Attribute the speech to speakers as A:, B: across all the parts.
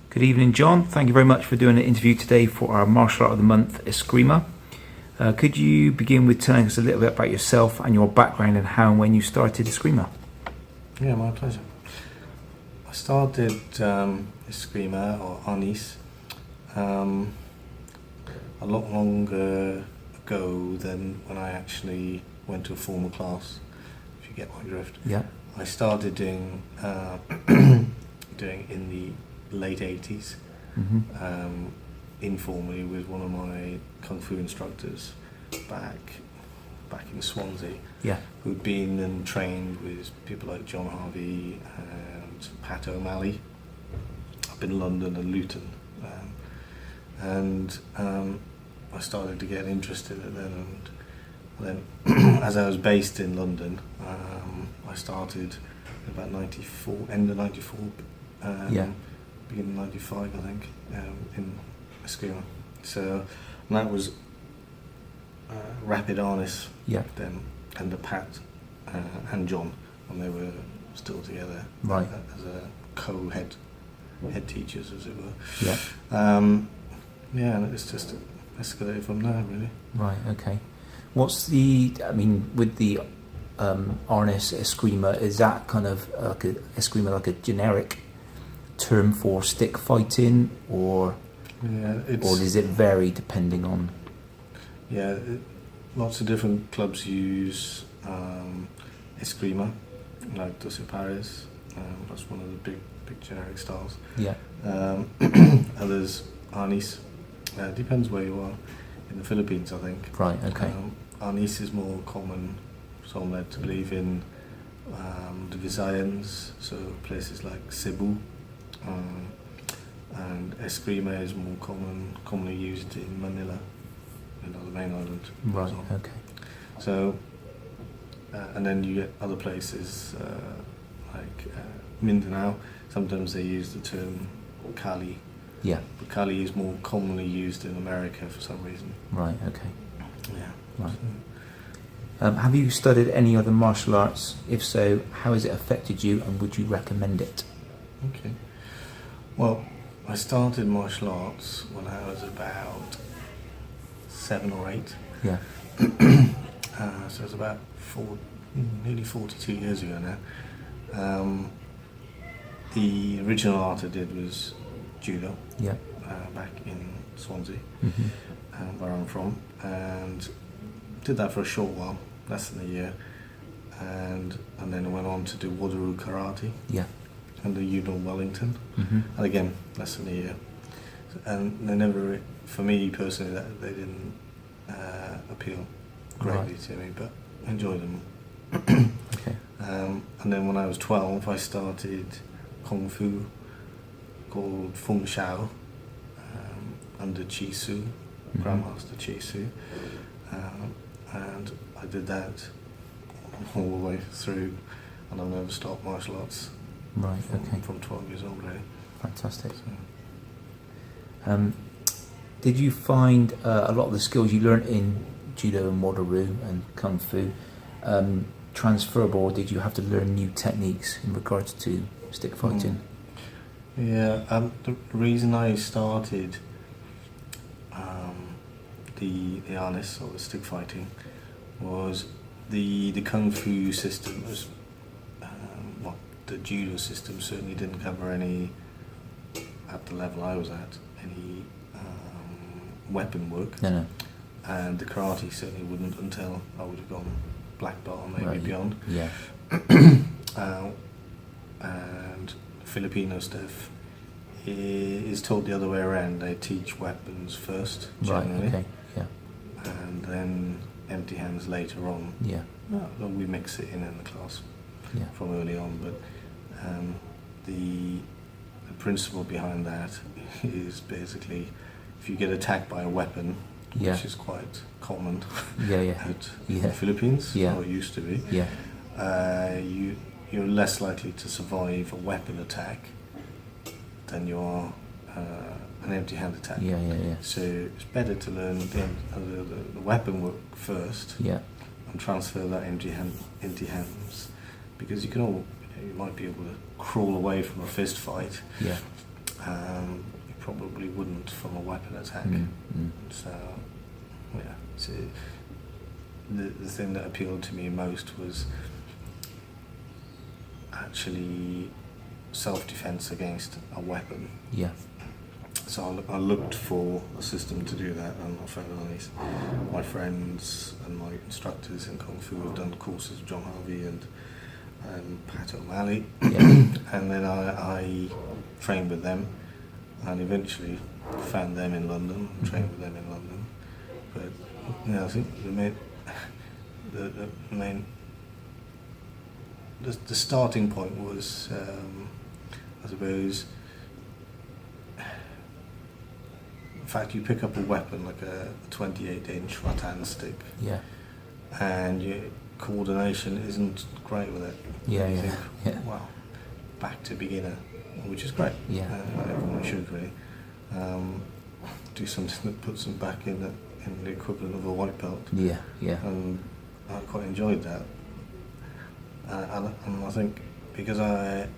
A: Good evening, John. Thank you very much for doing an interview today for our Martial Art of the Month, Escrima. Could you begin with telling us a little bit about yourself and your background and how and when you started Escrima?
B: Yeah, my pleasure. I started Escrima or Arnis a lot longer ago than when I actually went to a formal class, if you get my drift.
A: Yeah.
B: I started doing doing in the late 80s, informally with one of my Kung Fu instructors back in Swansea,
A: Yeah.
B: who'd been and trained with people like John Harvey and Pat O'Malley up in London and Luton. I started to get interested in it, and then as I was based in London, I started about 94, end of 94, beginning of 95 I think, in Escrima. So that was Rapid Arnis then, and the Pat and John, when they were still together,
A: Right.
B: As a co-head teachers, as it were.
A: Yeah.
B: And it's just escalated from there, really.
A: Right. Okay. With the Arnis Escrima, is that kind of like a Escrima, like a generic term for stick fighting, or does it vary depending on?
B: Yeah, lots of different clubs use Escrima, like Dos Pares. That's one of the big generic styles.
A: Yeah.
B: Others, Arnis. Depends where you are. In the Philippines, I think.
A: Right. Okay.
B: Arnis is more common, so I'm led to believe, in the Visayans, so places like Cebu. And Escrima is more commonly used in Manila, the main island.
A: Right. Okay.
B: So, and then you get other places like Mindanao. Sometimes they use the term Kali.
A: Yeah.
B: But Kali is more commonly used in America for some reason.
A: Right. Okay.
B: Yeah.
A: Right. Have you studied any other martial arts? If so, how has it affected you, and would you recommend it?
B: Okay. Well, I started martial arts when I was about 7 or 8.
A: Yeah.
B: So it's about nearly 42 years ago now. The original art I did was judo.
A: Yeah.
B: Back in Swansea,
A: Mm-hmm.
B: where I'm from, and did that for a short while, less than a year, and then I went on to do Wadaru karate
A: Yeah.
B: under Udall Wellington,
A: Mm-hmm.
B: and again less than a year. And they never, for me personally, they didn't appeal greatly to me, but enjoyed them.
A: Okay.
B: And then when I was 12, I started Kung Fu called Feng Shao, under Chi Su, Grandmaster Chi Su, and I did that all the way through, and I've never stopped martial arts.
A: Right. Okay.
B: From 12 years old, really.
A: Fantastic.
B: So.
A: Did you find a lot of the skills you learnt in judo and wadaru and kung fu transferable, or did you have to learn new techniques in regards to stick fighting?
B: Yeah, the reason I started the Arnis, or the stick fighting, was the kung fu system was the judo system certainly didn't cover any, at the level I was at, any weapon work.
A: No.
B: And the karate certainly wouldn't until I would have gone black belt or maybe
A: Right.
B: beyond.
A: Yeah.
B: And Filipino stuff is taught the other way around. They teach weapons first, generally,
A: Right. Okay. Yeah.
B: and then empty hands later on.
A: Yeah.
B: We mix it in the class
A: Yeah.
B: from early on, but the principle behind that is basically, if you get attacked by a weapon,
A: Yeah.
B: which is quite common
A: Yeah.
B: out
A: Yeah.
B: in the Philippines,
A: Yeah.
B: or it used to be,
A: Yeah.
B: you're less likely to survive a weapon attack than you are an empty-hand attack.
A: Yeah.
B: So it's better to learn the weapon work first,
A: Yeah.
B: and transfer that empty hands, because you might be able to crawl away from a fist fight,
A: Yeah.
B: you probably wouldn't from a weapon attack. So, yeah. So the thing that appealed to me most was actually self-defense against a weapon.
A: Yeah.
B: So I looked for a system to do that, and I found Arnis. My friends and my instructors in Kung Fu have done courses with John Harvey and Pat O'Malley, and then I trained with them, and eventually found them in London, trained with them in London. But I think the starting point was, I suppose, in fact, you pick up a weapon like a 28-inch rattan stick, and your coordination isn't great with it. You think, well, back to beginner, which is great. Everyone should really do something that puts them back in the equivalent of a white belt. And I quite enjoyed that. And I think because I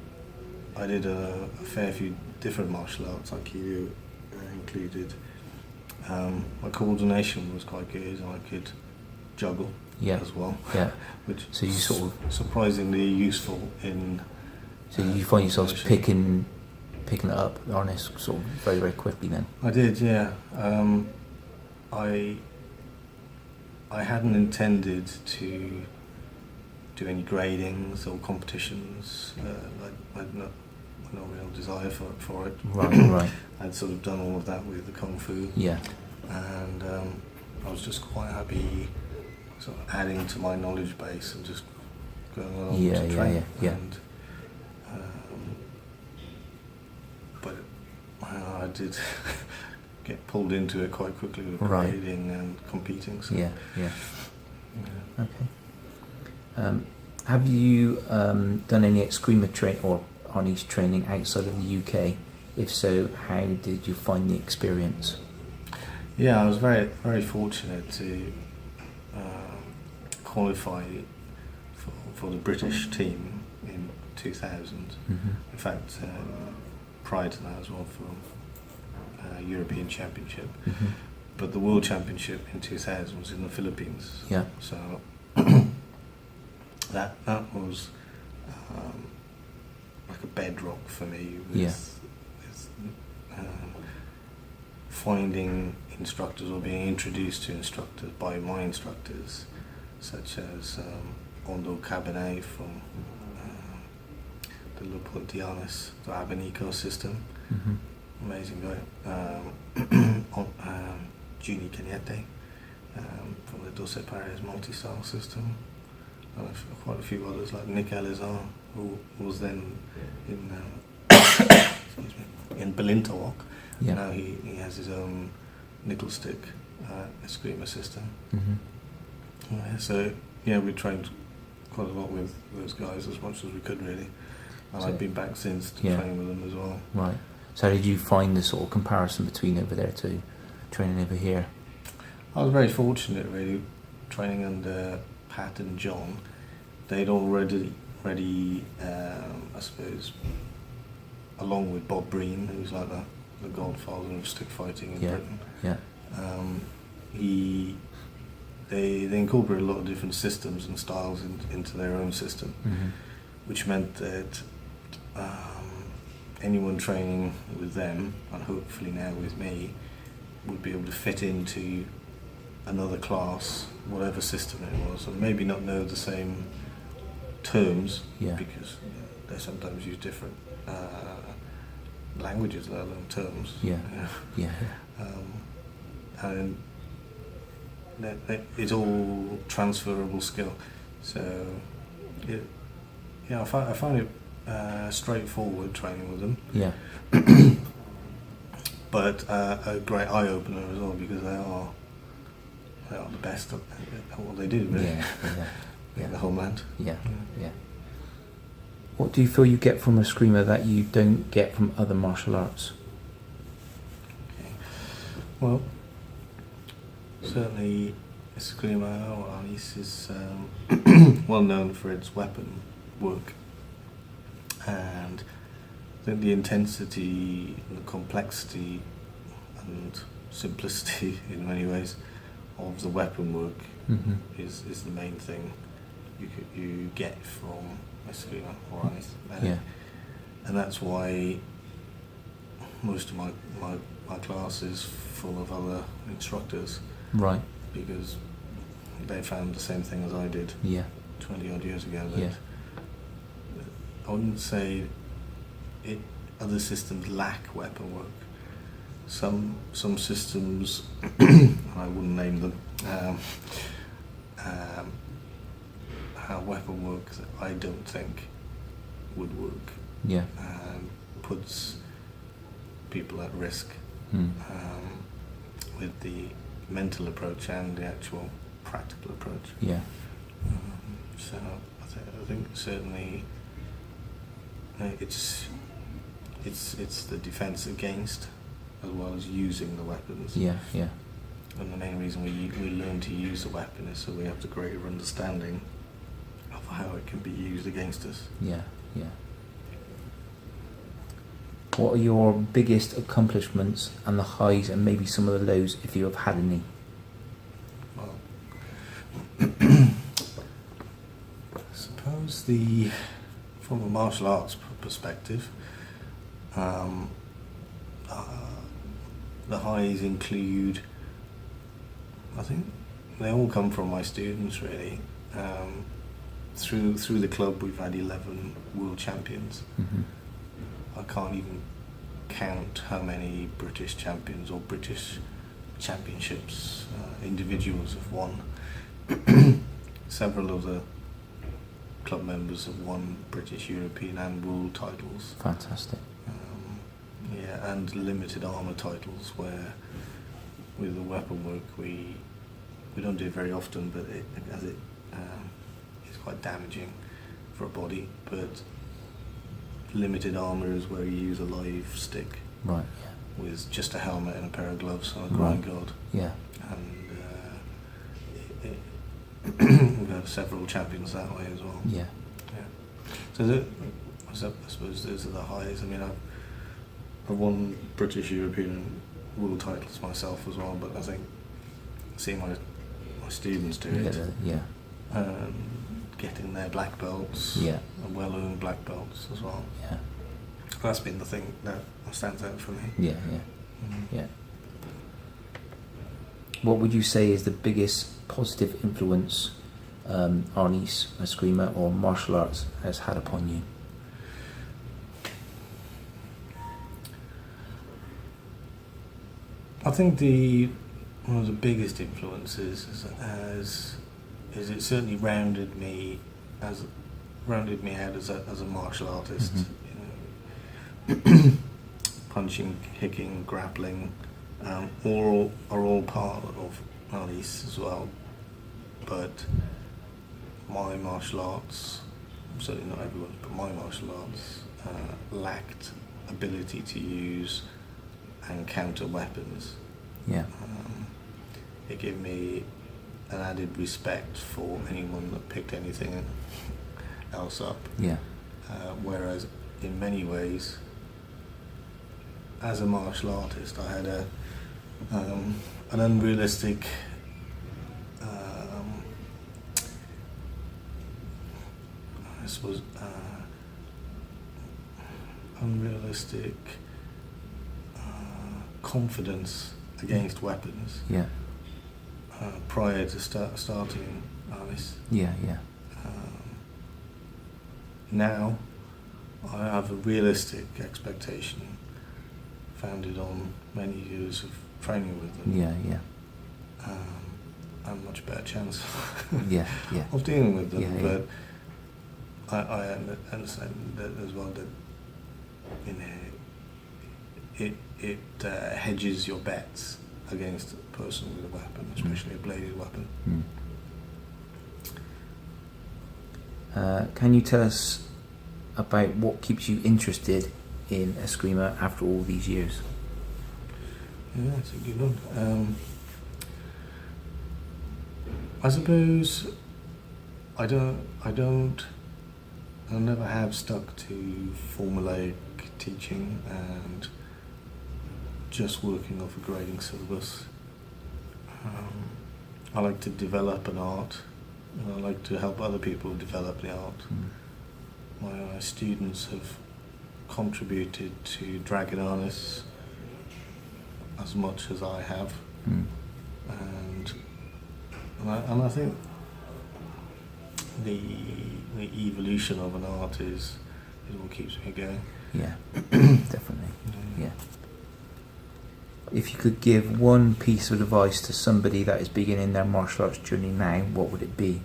B: did a fair few different martial arts, like you included, my coordination was quite good, and I could juggle as well. Which so you sort of surprisingly useful in.
A: So you find yourself picking it up, Arnis, sort of very, very quickly then? I
B: did, yeah. I hadn't intended to do any gradings or competitions. I had no real desire for it.
A: Right.
B: I'd sort of done all of that with the Kung Fu. And I was just quite happy sort of adding to my knowledge base and just going along to train. And, but I did get pulled into it quite quickly with grading and competing. So.
A: Okay. Have you done any Escrima or Arnis training outside of the UK? If so, how did you find the experience?
B: Yeah, I was very, very fortunate to qualify for the British team in 2000. In fact, prior to that as well, for European Championship. But the World Championship in 2000 was in the Philippines. So that was like a bedrock for me with finding instructors or being introduced to instructors by my instructors, such as Ondo Cabernet from the Le Pontianis, the Abanico system, amazing guy. Juni Cañete from the Doce Pares multi-style system, and quite a few others like Nick Elizar, who was then in in Balintawak. Now he has his own nickel stick Escrima system. So we trained quite a lot with those guys, as much as we could really, and I've been back since to train with them as well.
A: Right. So how did you find the sort of comparison between over there to training over here?
B: I was very fortunate really, training under Pat and John. They'd already I suppose, along with Bob Breen, who's like the godfather of stick fighting in Britain. They incorporated a lot of different systems and styles into their own system, which meant that anyone training with them, and hopefully now with me, would be able to fit into another class, whatever system it was, and maybe not know the same terms, because they sometimes use different languages, let alone terms. And it's all transferable skill. So, I found it straightforward training with them. But a great eye opener as well, because they are the best at what they do, really. In the homeland.
A: What do you feel you get from Escrima that you don't get from other martial arts?
B: Well, certainly Escrima or Arnis is well known for its weapon work, and think the intensity and the complexity and simplicity in many ways of the weapon work is the main thing you get from Escrima or Arnis. And that's why most of my class is full of other instructors.
A: Right.
B: Because they found the same thing as I did 20 odd years ago. That I wouldn't say other systems lack weapon work. Some systems, I wouldn't name them, have weapon work that I don't think would work.
A: Yeah.
B: Puts people at risk with the mental approach and the actual practical approach.
A: Yeah.
B: So I think certainly it's the defence against as well as using the weapons.
A: Yeah. Yeah.
B: And the main reason we learn to use the weapon is so we have the greater understanding of how it can be used against us.
A: Yeah. Yeah. What are your biggest accomplishments and the highs and maybe some of the lows, if you have had any?
B: Well, I suppose from a martial arts perspective, the highs include, I think they all come from my students really. Through the club we've had 11 world champions. I can't even count how many British champions or British championships individuals have won. Several of the club members have won British, European and world titles.
A: Fantastic.
B: And limited armour titles where with the weapon work we don't do it very often, but it is quite damaging for a body. But limited armour is where you use a live stick,
A: right?
B: With just a helmet and a pair of gloves and a groin guard.
A: Yeah.
B: And we've had several champions that way as well.
A: Yeah.
B: So I suppose those are the highs. I mean, I've won British, European, and world titles myself as well. But I think seeing my students do it, getting their black belts, and well-earned black belts as well. Yeah. That's been the thing that stands out for me.
A: Yeah. Yeah. What would you say is the biggest positive influence Arnis, Escrima or martial arts has had upon you?
B: I think one of the biggest influences is it certainly rounded me out as a martial artist. You know, punching, kicking, grappling, are all part of Arnis as well. But my martial arts, certainly not everyone's, but my martial arts lacked ability to use and counter weapons.
A: Yeah.
B: It gave me an added respect for anyone that picked anything else up.
A: Yeah.
B: Whereas in many ways, as a martial artist, I had an unrealistic confidence against weapons.
A: Yeah.
B: Prior to starting Arnis.
A: Yeah.
B: Now I have a realistic expectation founded on many years of training with them.
A: Yeah.
B: A much better chance
A: of
B: dealing with them. But I understand that as well, that it hedges your bets against a person with a weapon, especially a bladed weapon.
A: Can you tell us about what keeps you interested in Escrima after all these years?
B: Yeah, that's a good one. I suppose I don't I never have stuck to formulaic teaching and just working off a grading syllabus. I like to develop an art, and I like to help other people develop the art. My students have contributed to Dragon Arnis as much as I have, and I think the evolution of an art is what keeps me going.
A: Yeah, definitely. Yeah. If you could give one piece of advice to somebody that is beginning their martial arts journey now, what would it be?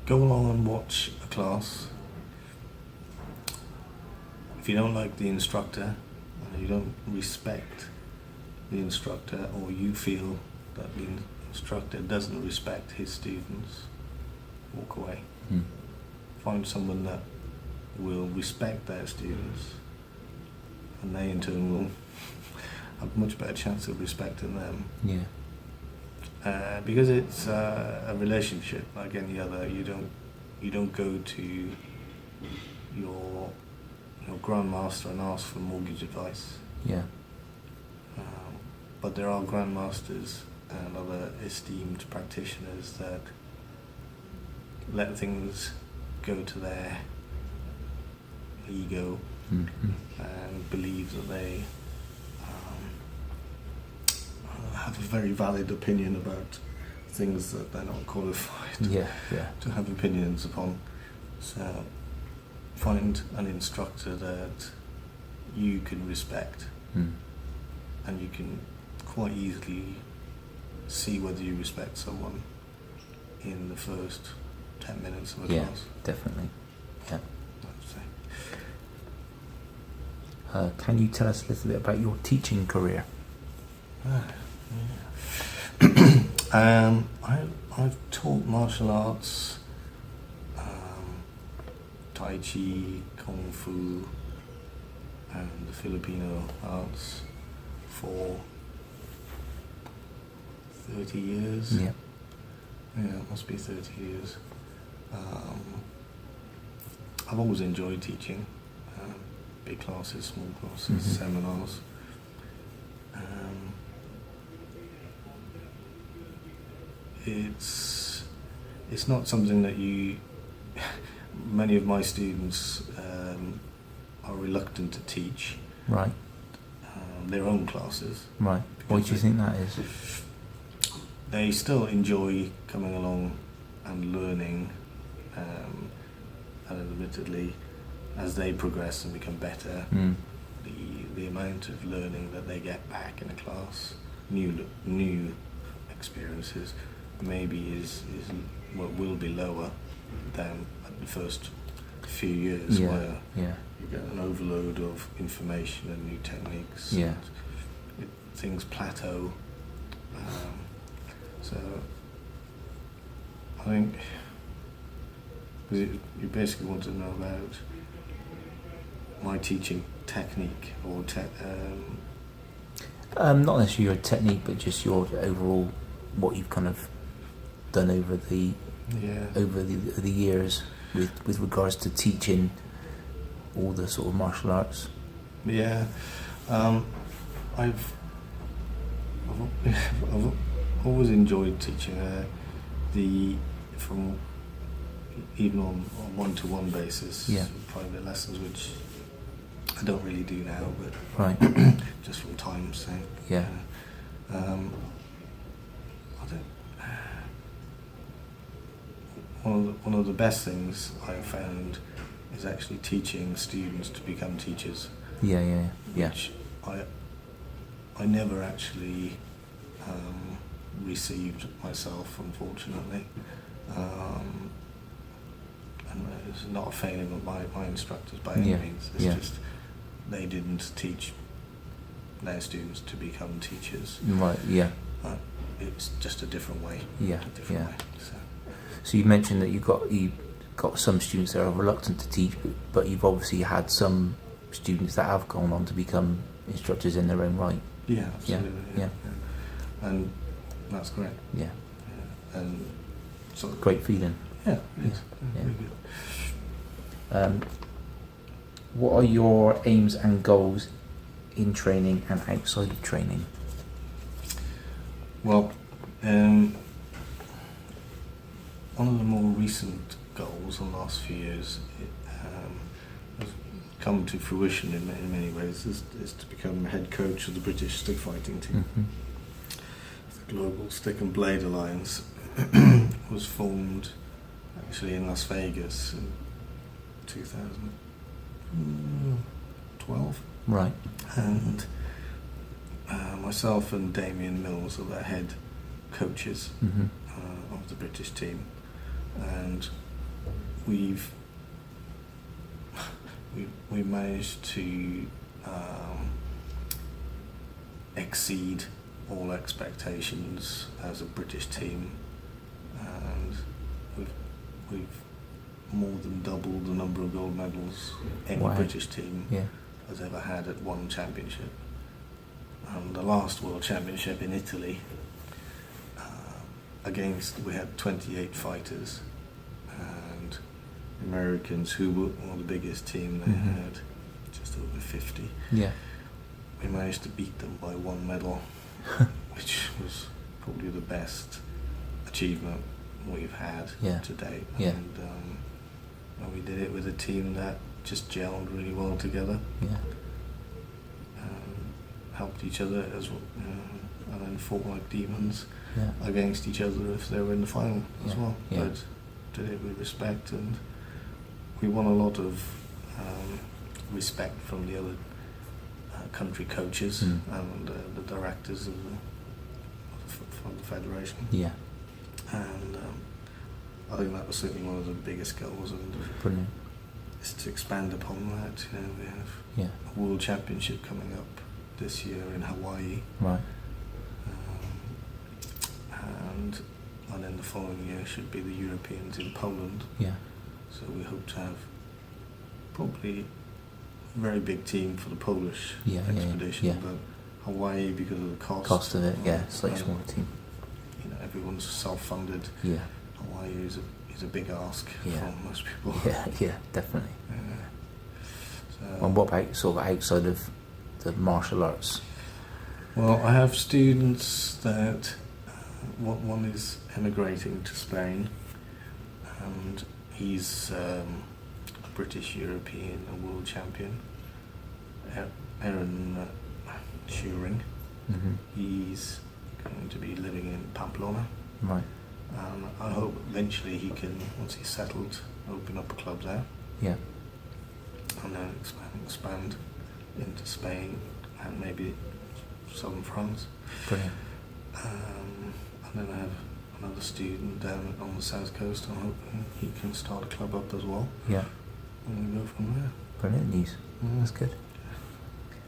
B: Go along and watch a class. If you don't like the instructor, and you don't respect the instructor, or you feel that the instructor doesn't respect his students, walk away. Find someone that will respect their students, and they in turn will have a much better chance of respecting them.
A: Yeah.
B: Because it's a relationship like any other. You don't go to your grandmaster and ask for mortgage advice.
A: Yeah.
B: But there are grandmasters and other esteemed practitioners that let things go to their ego and believe that they have a very valid opinion about things that they're not qualified to have opinions upon. So find an instructor that you can respect, and you can quite easily see whether you respect someone in the first 10 minutes of a class.
A: Definitely. Yeah.
B: I'd say.
A: Can you tell us a little bit about your teaching career?
B: I've taught martial arts, Tai Chi, Kung Fu, and the Filipino arts for 30 years.
A: Yeah.
B: Yeah, it must be 30 years. I've always enjoyed teaching, big classes, small classes, seminars. It's not something that many of my students are reluctant to teach.
A: Right.
B: Their own classes.
A: Right. Why do you think that is?
B: They still enjoy coming along and learning, and admittedly, as they progress and become better, the amount of learning that they get back in a class, new experiences, maybe is what will be lower than at the first few years, where you get an overload of information and new techniques.
A: Yeah.
B: And things plateau. So I think you basically want to know about my teaching technique, or
A: not necessarily your technique, but just your overall, what you've kind of done over the years with regards to teaching all the sort of martial arts.
B: Yeah, I've always enjoyed teaching from even on one-to-one basis, private lessons, which I don't really do now, but
A: right.
B: just from time's sake.
A: Yeah.
B: One of the best things I've found is actually teaching students to become teachers.
A: Yeah.
B: Which I never actually received myself, unfortunately. And it's not a failing of my instructors by any means. It's just they didn't teach their students to become teachers.
A: Right. Yeah.
B: It's just a different way.
A: Yeah.
B: A different way.
A: So you mentioned that you got some students that are reluctant to teach, but you've obviously had some students that have gone on to become instructors in their own right.
B: Yeah, absolutely.
A: Yeah.
B: And that's great.
A: Yeah.
B: and so
A: Great feeling.
B: yeah, it is.
A: Yeah.
B: Really good.
A: What are your aims and goals in training and outside of training?
B: Well, one of the more recent goals in the last few years has come to fruition in many ways is to become head coach of the British stick fighting team. The Global Stick and Blade Alliance was formed actually in Las Vegas in 2012.
A: Right.
B: And myself and Damien Mills are the head coaches of the British team, and we've managed to exceed all expectations as a British team, and we've more than doubled the number of gold medals any
A: Wow.
B: British team has ever had at one championship. And the last World Championship in Italy, we had 28 fighters, and the Americans, who were one of the biggest team, they had just over 50.
A: Yeah.
B: We managed to beat them by one medal, which was probably the best achievement we've had to date.
A: Yeah.
B: And we did it with a team that just gelled really well together.
A: Yeah.
B: Helped each other as well, and then fought like demons
A: Yeah.
B: against each other if they were in the final as well.
A: Yeah.
B: But did it with respect, and we won a lot of respect from the other country coaches and the directors of from the federation.
A: Yeah.
B: And I think that was certainly one of the biggest goals, and
A: Brilliant.
B: is to expand upon that. We have
A: Yeah.
B: a World Championship coming up this year in Hawaii,
A: Right.
B: and then the following year should be the Europeans in Poland.
A: Yeah.
B: So we hope to have probably a very big team for the Polish expedition,
A: yeah.
B: but Hawaii, because of the
A: Cost of it, yeah, slightly smaller team.
B: Everyone's self-funded.
A: Yeah.
B: Hawaii is a big ask for most people.
A: Yeah, definitely.
B: So,
A: And what about sort of outside of the martial arts?
B: well, I have students that one is emigrating to Spain, and he's a British, European, and world champion. Aaron Shearing. He's going to be living in Pamplona.
A: Right.
B: I hope eventually he can, once he's settled, open up a club there,
A: Yeah.
B: and then expand into Spain and maybe southern France.
A: Brilliant.
B: And then I have another student down on the south coast. I'm hoping he can start a club up as well,
A: Yeah.
B: and we go from there.
A: Brilliant news. That's good.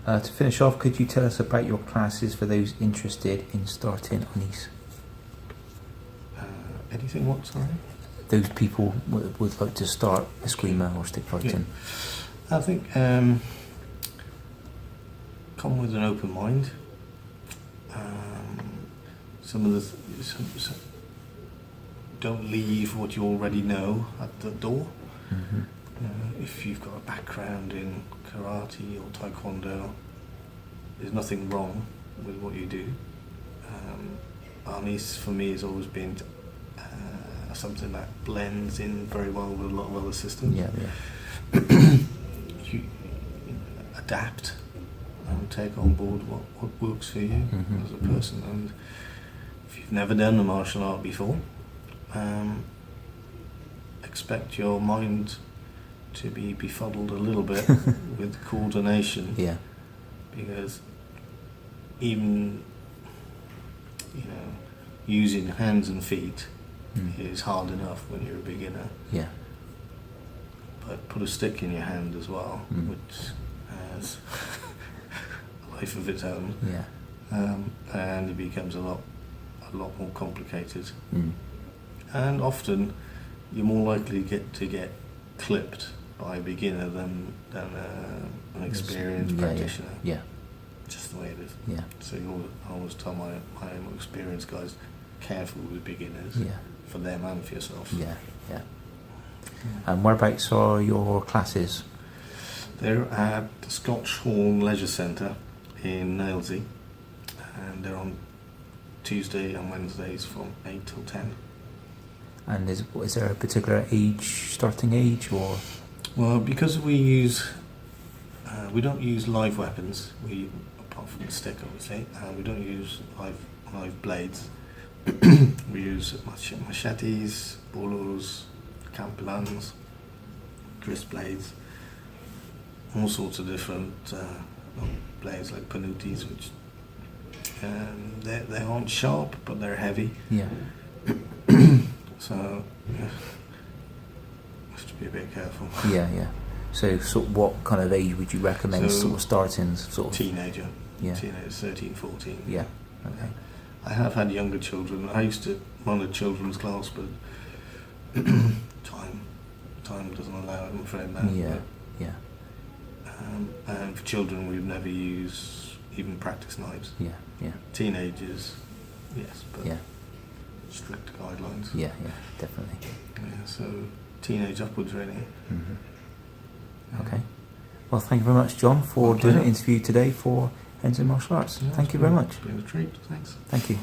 A: To finish off, could you tell us about your classes for those interested in starting Arnis?
B: Anything what, sorry?
A: Those people would like to start Escrima or stick fighting.
B: I think come with an open mind. Don't leave what you already know at the door. If you've got a background in karate or taekwondo, there's nothing wrong with what you do. Arnis for me has always been something that blends in very well with a lot of other systems. You adapt and take on board what works for you as a person. And if you've never done a martial art before, expect your mind to be befuddled a little bit with coordination.
A: Yeah.
B: Because even using hands and feet is hard enough when you're a beginner.
A: Yeah.
B: But put a stick in your hand as well, which has a life of its own.
A: Yeah.
B: And it becomes a lot more complicated. And often you're more likely to get clipped by a beginner than an experienced practitioner.
A: Yeah.
B: Just the way it is.
A: Yeah.
B: So I always tell my more experienced guys, careful with beginners,
A: Yeah.
B: for them and for yourself.
A: Yeah. Yeah. And whereabouts are your classes?
B: They're at the Scotch Horn Leisure Centre in Nalisea, and they're on Tuesday and Wednesdays from 8 till 10.
A: And is there a particular starting age, or?
B: Well, because we don't use live weapons, apart from the stick obviously, we don't use live blades. We use machetes, bolos, campilans, grist blades, all sorts of different blades like panutis, which they aren't sharp but they're heavy.
A: Yeah.
B: So have to be a bit careful.
A: Yeah, yeah. So, what kind of age would you recommend sort of starting? Sort of
B: teenager.
A: Yeah.
B: Teenagers, 13, 14.
A: Yeah. Okay.
B: I have had younger children. I used to run a children's class, but time doesn't allow it, I'm afraid now.
A: Yeah.
B: But,
A: Yeah.
B: and for children, we've never used even practice knives.
A: Yeah. Yeah.
B: Teenagers, yes, but
A: Yeah.
B: strict guidelines.
A: Yeah. Yeah. Definitely.
B: Yeah, so teenage upwards, really.
A: Mm-hmm. Okay. Well, thank you very much, John, for doing an interview today for Enso Martial Arts.
B: Yeah,
A: Thank you very much.
B: It's been a treat. Thanks.
A: Thank you.